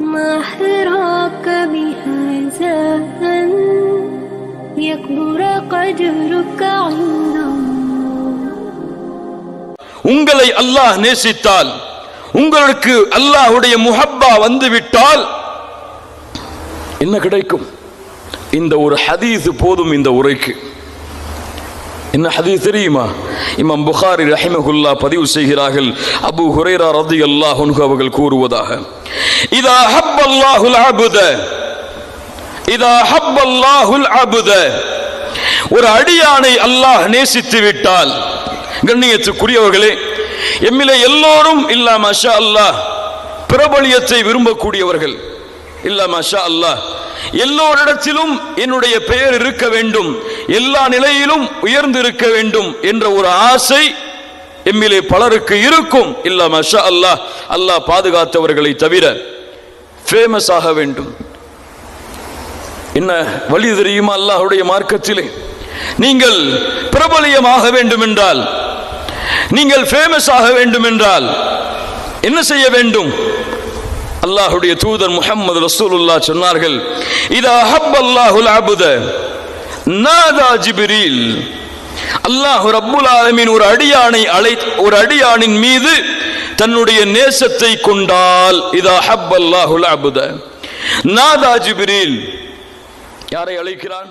ما حراك بهذا أن يكبر قدرك عند الله. உங்களை அல்லாஹ் நேசித்தால், உங்களுக்கு அல்லாஹ்வுடைய முஹப்பா வந்துவிட்டால் என்ன கிடைக்கும்? இந்த ஒரு ஹதீஸ் போதும் இந்த உரைக்கு. என்ன ஹதீஸ் தெரியுமா? இமாம் புகாரி ரஹிமஹுல்லா பதிவு செய்கிறார்கள், அபூ ஹுரைரா ரலியல்லாஹு அன்ஹு அவர்கள் கூறுவதாக, இதா ஹப்பல்லாஹுல் அப்த, இதா ஹப்பல்லாஹுல் அப்த, ஒரு அடியானை அல்லாஹ் நேசித்து விட்டால், கண்ணியத்துக்குரியவர்களே, எம்மிலே எல்லோரும் இல்லா மாஷா அல்லாஹ் பிரபலியத்தை விரும்பக்கூடியவர்கள், இல்லா மாஷா அல்லாஹ் எல்லோரிடத்திலும் என்னுடைய பெயர் இருக்க வேண்டும், எல்லா நிலையிலும் உயர்ந்து இருக்க வேண்டும் என்ற ஒரு ஆசை எம்மிலே பலருக்கு இருக்கும். இல்லா மாஷா அல்லாஹ், அல்லாஹ் பாதுகாத்தவர்களை தவிர ஃபேமஸ் ஆக வேண்டும். என்ன வழி தெரியுமா? அல்லாஹ்வுடைய மார்க்கத்திலே நீங்கள் பிரபலியமாக வேண்டும் என்றால், நீங்கள் ஃபேமஸ் ஆக வேண்டும் என்றால் என்ன செய்ய வேண்டும்? அல்லாஹ்வுடைய தூதர் முஹம்மது ரசூலுல்லாஹ் சொன்னார்கள், இதா ஹப்பல்லாஹுல் அப்த நாதா ஜிப்ரீல், அல்லாஹ் ரப்புல் ஆலமீன் ஒரு அடியானின் மீது தன்னுடைய நேசத்தை கொண்டால், இதா ஹப்பல்லாஹுல் அப்த நாதா ஜிப்ரீல், யாரை அழைக்கிறான்?